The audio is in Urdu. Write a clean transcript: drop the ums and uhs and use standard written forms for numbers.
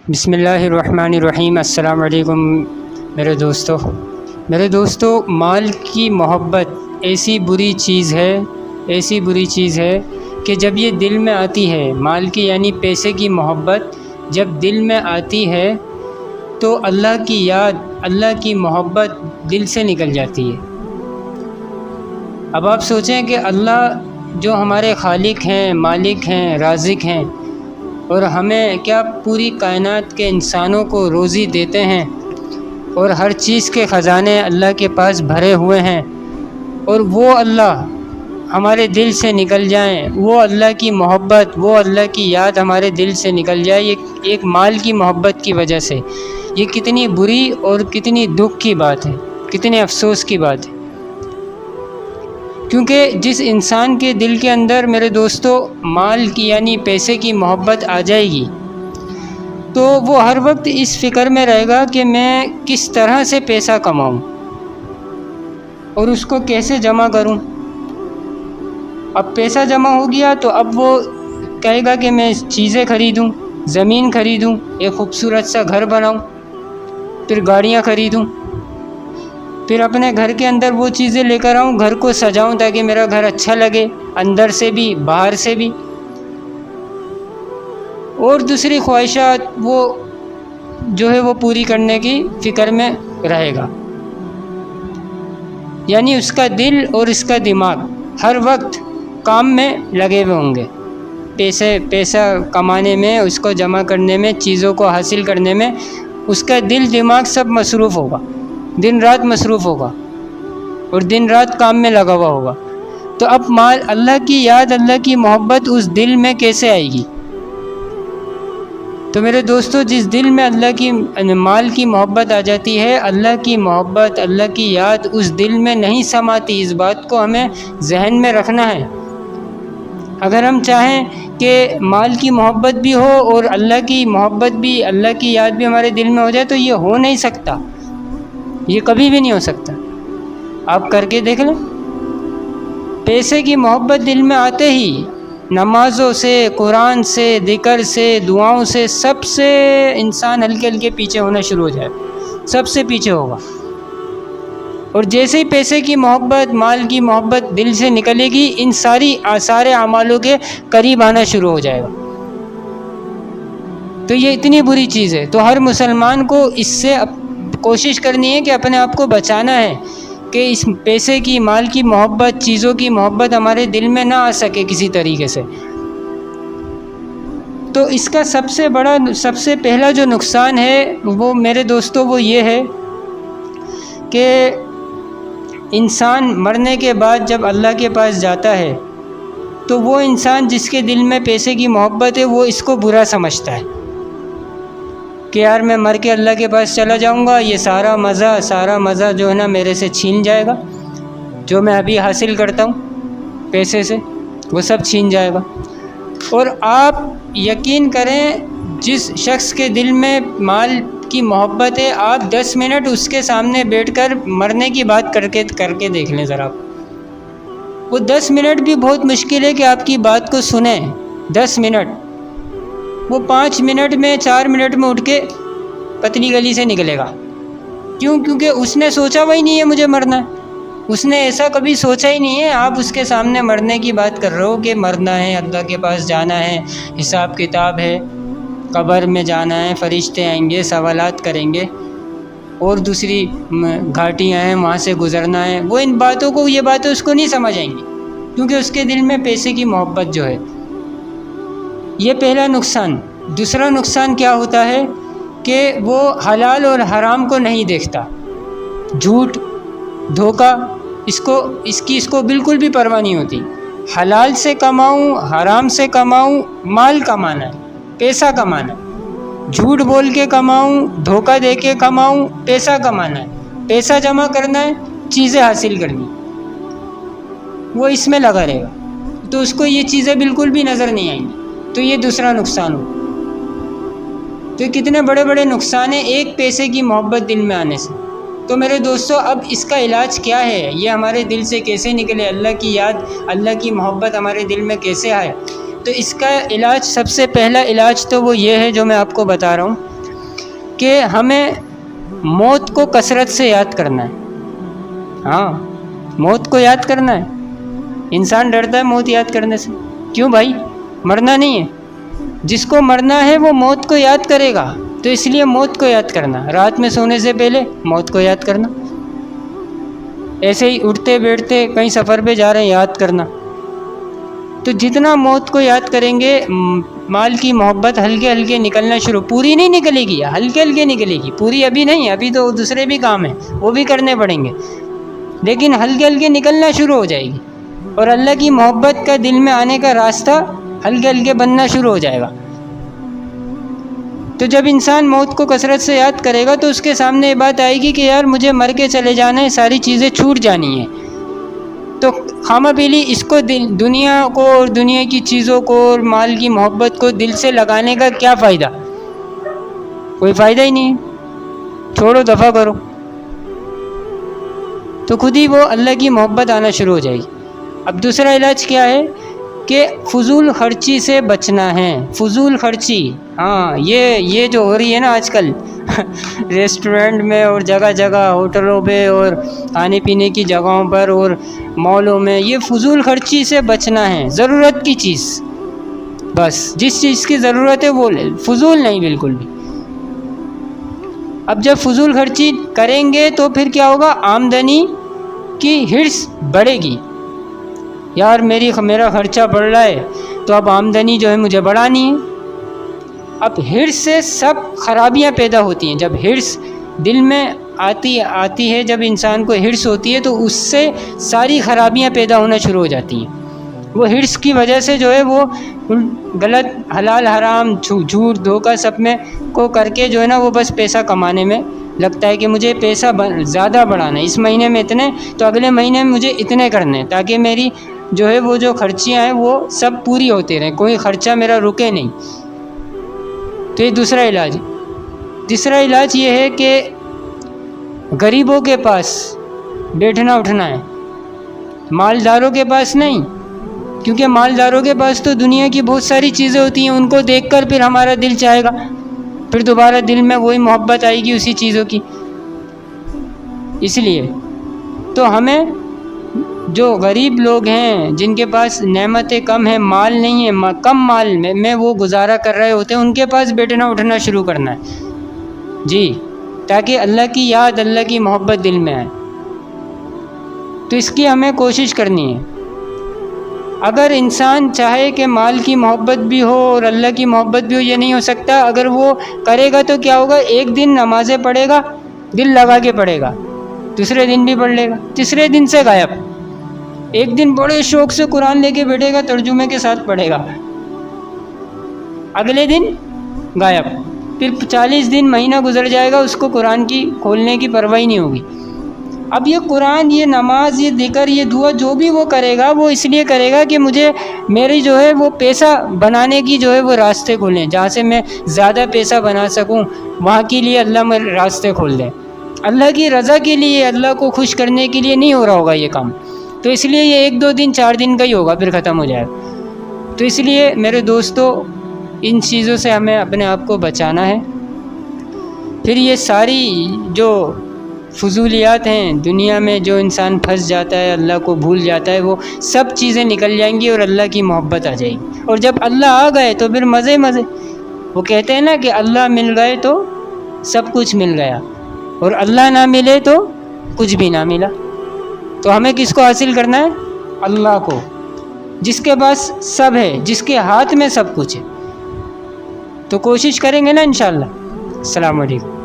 بسم اللہ الرحمن الرحیم۔ السلام علیکم میرے دوستو، مال کی محبت ایسی بری چیز ہے کہ جب یہ دل میں آتی ہے، مال کی یعنی پیسے کی محبت جب دل میں آتی ہے تو اللہ کی یاد، اللہ کی محبت دل سے نکل جاتی ہے۔ اب آپ سوچیں کہ اللہ جو ہمارے خالق ہیں، مالک ہیں، رازق ہیں، اور ہمیں کیا پوری کائنات کے انسانوں کو روزی دیتے ہیں، اور ہر چیز کے خزانے اللہ کے پاس بھرے ہوئے ہیں، اور وہ اللہ ہمارے دل سے نکل جائیں، وہ اللہ کی محبت، وہ اللہ کی یاد ہمارے دل سے نکل جائے، یہ ایک مال کی محبت کی وجہ سے، یہ کتنی بری اور کتنی دکھ کی بات ہے، کتنے افسوس کی بات ہے۔ کیونکہ جس انسان کے دل کے اندر میرے دوستو مال کی یعنی پیسے کی محبت آ جائے گی تو وہ ہر وقت اس فکر میں رہے گا کہ میں کس طرح سے پیسہ کماؤں اور اس کو کیسے جمع کروں۔ اب پیسہ جمع ہو گیا تو اب وہ کہے گا کہ میں چیزیں خریدوں، زمین خریدوں، ایک خوبصورت سا گھر بناؤں، پھر گاڑیاں خریدوں، پھر اپنے گھر کے اندر وہ چیزیں لے کر آؤں، گھر کو سجاؤں تاکہ میرا گھر اچھا لگے، اندر سے بھی باہر سے بھی، اور دوسری خواہشات وہ جو ہے وہ پوری کرنے کی فکر میں رہے گا۔ یعنی اس کا دل اور اس کا دماغ ہر وقت کام میں لگے ہوئے ہوں گے، پیسہ کمانے میں، اس کو جمع کرنے میں، چیزوں کو حاصل کرنے میں اس کا دل دماغ سب مصروف ہوگا، دن رات مصروف ہوگا اور دن رات کام میں لگا ہوا ہوگا۔ تو اب اللہ کی یاد، اللہ کی محبت اس دل میں کیسے آئے گی؟ تو میرے دوستو، جس دل میں اللہ کی مال کی محبت آ جاتی ہے، اللہ کی محبت، اللہ کی یاد اس دل میں نہیں سماتی۔ اس بات کو ہمیں ذہن میں رکھنا ہے۔ اگر ہم چاہیں کہ مال کی محبت بھی ہو اور اللہ کی محبت بھی، اللہ کی یاد بھی ہمارے دل میں ہو جائے تو یہ ہو نہیں سکتا، یہ کبھی بھی نہیں ہو سکتا۔ آپ کر کے دیکھ لیں، پیسے کی محبت دل میں آتے ہی نمازوں سے، قرآن سے، ذکر سے، دعاؤں سے، سب سے انسان ہلکے ہلکے پیچھے ہونا شروع ہو جائے، سب سے پیچھے ہوگا۔ اور جیسے ہی پیسے کی محبت، مال کی محبت دل سے نکلے گی، ان سارے اعمالوں کے قریب آنا شروع ہو جائے گا۔ تو یہ اتنی بری چیز ہے۔ تو ہر مسلمان کو اس سے کوشش کرنی ہے کہ اپنے آپ کو بچانا ہے کہ اس پیسے کی، مال کی محبت، چیزوں کی محبت ہمارے دل میں نہ آ سکے کسی طریقے سے۔ تو اس کا سب سے پہلا جو نقصان ہے وہ میرے دوستو وہ یہ ہے کہ انسان مرنے کے بعد جب اللہ کے پاس جاتا ہے تو وہ انسان جس کے دل میں پیسے کی محبت ہے وہ اس کو برا سمجھتا ہے کہ یار میں مر کے اللہ کے پاس چلا جاؤں گا، یہ سارا مزہ جو ہے نا میرے سے چھین جائے گا، جو میں ابھی حاصل کرتا ہوں پیسے سے وہ سب چھین جائے گا۔ اور آپ یقین کریں، جس شخص کے دل میں مال کی محبت ہے، آپ 10 منٹ اس کے سامنے بیٹھ کر مرنے کی بات کر کے دیکھ لیں ذرا۔ وہ 10 منٹ بھی بہت مشکل ہے کہ آپ کی بات کو سنیں، 10 منٹ۔ وہ 5 منٹ میں، 4 منٹ میں اٹھ کے پتلی گلی سے نکلے گا۔ کیونکہ اس نے سوچا ہی نہیں ہے مجھے مرنا ہے، اس نے ایسا کبھی سوچا ہی نہیں ہے۔ آپ اس کے سامنے مرنے کی بات کر رہے ہو کہ مرنا ہے، اللہ کے پاس جانا ہے، حساب کتاب ہے، قبر میں جانا ہے، فرشتے آئیں گے، سوالات کریں گے، اور دوسری گھاٹیاں ہیں وہاں سے گزرنا ہے۔ وہ یہ باتیں اس کو نہیں سمجھ آئیں گی کیونکہ اس کے دل میں پیسے کی محبت جو ہے۔ یہ پہلا نقصان۔ دوسرا نقصان کیا ہوتا ہے کہ وہ حلال اور حرام کو نہیں دیکھتا، جھوٹ، دھوکہ، اس کو بالکل بھی پرواہ نہیں ہوتی۔ حلال سے کماؤں، حرام سے کماؤں، مال کمانا ہے، پیسہ کمانا ہے، جھوٹ بول کے کماؤں، دھوکہ دے کے کماؤں، پیسہ کمانا ہے، پیسہ جمع کرنا ہے، چیزیں حاصل کرنی، وہ اس میں لگا رہے گا، تو اس کو یہ چیزیں بالکل بھی نظر نہیں آئیں گی۔ تو یہ دوسرا نقصان ہو۔ تو کتنے بڑے بڑے نقصان ہیں ایک پیسے کی محبت دل میں آنے سے۔ تو میرے دوستو، اب اس کا علاج کیا ہے؟ یہ ہمارے دل سے کیسے نکلے؟ اللہ کی یاد، اللہ کی محبت ہمارے دل میں کیسے آئے؟ تو اس کا علاج، سب سے پہلا علاج تو وہ یہ ہے جو میں آپ کو بتا رہا ہوں کہ ہمیں موت کو کثرت سے یاد کرنا ہے. ہاں، موت کو یاد کرنا ہے. انسان ڈرتا ہے موت یاد کرنے سے. کیوں بھائی؟ مرنا نہیں ہے. جس کو مرنا ہے وہ موت کو یاد کرے گا. تو اس لیے موت کو یاد کرنا، رات میں سونے سے پہلے موت کو یاد کرنا. ایسے ہی اٹھتے بیٹھتے کہیں سفر پہ جا رہے ہیں یاد کرنا. تو جتنا موت کو یاد کریں گے مال کی محبت ہلکے ہلکے نکلنا شروع، پوری نہیں نکلے گی، ہلکے ہلکے نکلے گی. پوری ابھی نہیں، ابھی تو دوسرے بھی کام ہیں وہ بھی کرنے پڑیں گے، لیکن ہلکے ہلکے نکلنا شروع ہو جائے گی. اور اللہ کی محبت کا دل میں آنے کا راستہ ہلکے ہلکے بننا شروع ہو جائے گا. تو جب انسان موت کو کثرت سے یاد کرے گا تو اس کے سامنے یہ بات آئے گی کہ یار مجھے مر کے چلے جانا ہے، ساری چیزیں چھوٹ جانی ہیں. تو خامہ بیلی اس کو دنیا کو اور دنیا کی چیزوں کو اور مال کی محبت کو دل سے لگانے کا کیا فائدہ؟ کوئی فائدہ ہی نہیں ہے. چھوڑو، دفع کرو. تو خود ہی وہ اللہ کی محبت آنا شروع ہو جائے گی. اب دوسرا علاج کیا ہے کہ فضول خرچی سے بچنا ہے. فضول خرچی، ہاں، یہ جو ہو رہی ہے نا آج کل ریسٹورنٹ میں اور جگہ جگہ ہوٹلوں پہ اور کھانے پینے کی جگہوں پر اور مالوں میں، یہ فضول خرچی سے بچنا ہے. ضرورت کی چیز، بس جس چیز کی ضرورت ہے وہ لے، فضول نہیں بالکل بھی. اب جب فضول خرچی کریں گے تو پھر کیا ہوگا؟ آمدنی کی ہرس بڑھے گی. یار میرا خرچہ بڑھ رہا ہے تو اب آمدنی جو ہے مجھے بڑھانی ہے. اب ہرس سے سب خرابیاں پیدا ہوتی ہیں. جب ہرس دل میں آتی ہے، جب انسان کو ہرس ہوتی ہے تو اس سے ساری خرابیاں پیدا ہونا شروع ہو جاتی ہیں. وہ ہرس کی وجہ سے جو ہے وہ غلط، حلال حرام، جھوٹ دھوکہ سب میں کو کر کے جو ہے نا وہ بس پیسہ کمانے میں لگتا ہے کہ مجھے پیسہ زیادہ بڑھانا ہے، اس مہینے میں اتنے تو اگلے مہینے میں مجھے اتنے کرنے ہیں، تاکہ میری جو ہے وہ جو خرچیاں ہیں وہ سب پوری ہوتے رہیں، کوئی خرچہ میرا رکے نہیں. تو یہ دوسرا علاج ہے. تیسرا علاج یہ ہے کہ غریبوں کے پاس بیٹھنا اٹھنا ہے، مالداروں کے پاس نہیں. کیونکہ مالداروں کے پاس تو دنیا کی بہت ساری چیزیں ہوتی ہیں، ان کو دیکھ کر پھر ہمارا دل چاہے گا، پھر دوبارہ دل میں وہی محبت آئے گی اسی چیزوں کی. اس لیے تو ہمیں جو غریب لوگ ہیں، جن کے پاس نعمتیں کم ہیں، مال نہیں ہے، کم مال میں وہ گزارا کر رہے ہوتے ہیں، ان کے پاس بیٹھنا اٹھنا شروع کرنا ہے. جی، تاکہ اللہ کی یاد، اللہ کی محبت دل میں آئے. تو اس کی ہمیں کوشش کرنی ہے. اگر انسان چاہے کہ مال کی محبت بھی ہو اور اللہ کی محبت بھی ہو، یہ نہیں ہو سکتا. اگر وہ کرے گا تو کیا ہوگا؟ ایک دن نمازیں پڑھے گا، دل لگا کے پڑھے گا، دوسرے دن بھی پڑھ لے گا، تیسرے دن سے غائب. ایک دن بڑے شوق سے قرآن لے کے بیٹھے گا، ترجمے کے ساتھ پڑھے گا، اگلے دن غائب. پھر 40 دن، مہینہ گزر جائے گا، اس کو قرآن کی کھولنے کی پرواہ نہیں ہوگی. اب یہ قرآن، یہ نماز، یہ ذکر، یہ دعا جو بھی وہ کرے گا وہ اس لیے کرے گا کہ مجھے میری جو ہے وہ پیسہ بنانے کی جو ہے وہ راستے کھولیں، جہاں سے میں زیادہ پیسہ بنا سکوں وہاں کے لیے اللہ میرے راستے کھول دے. اللہ کی رضا کے لیے، اللہ کو خوش کرنے کے لیے نہیں ہو رہا ہوگا یہ کام. تو اس لیے یہ 1 2 دن 4 دن کا ہی ہوگا، پھر ختم ہو جائے گا. تو اس لیے میرے دوستو، ان چیزوں سے ہمیں اپنے آپ کو بچانا ہے. پھر یہ ساری جو فضولیات ہیں دنیا میں، جو انسان پھنس جاتا ہے، اللہ کو بھول جاتا ہے، وہ سب چیزیں نکل جائیں گی اور اللہ کی محبت آ جائے گی. اور جب اللہ آ گئے تو پھر مزے مزے. وہ کہتے ہیں نا کہ اللہ مل گئے تو سب کچھ مل گیا، اور اللہ نہ ملے تو کچھ بھی نہ ملا. تو ہمیں کس کو حاصل کرنا ہے؟ اللہ کو، جس کے پاس سب ہے، جس کے ہاتھ میں سب کچھ ہے. تو کوشش کریں گے نا انشاءاللہ. السلام علیکم.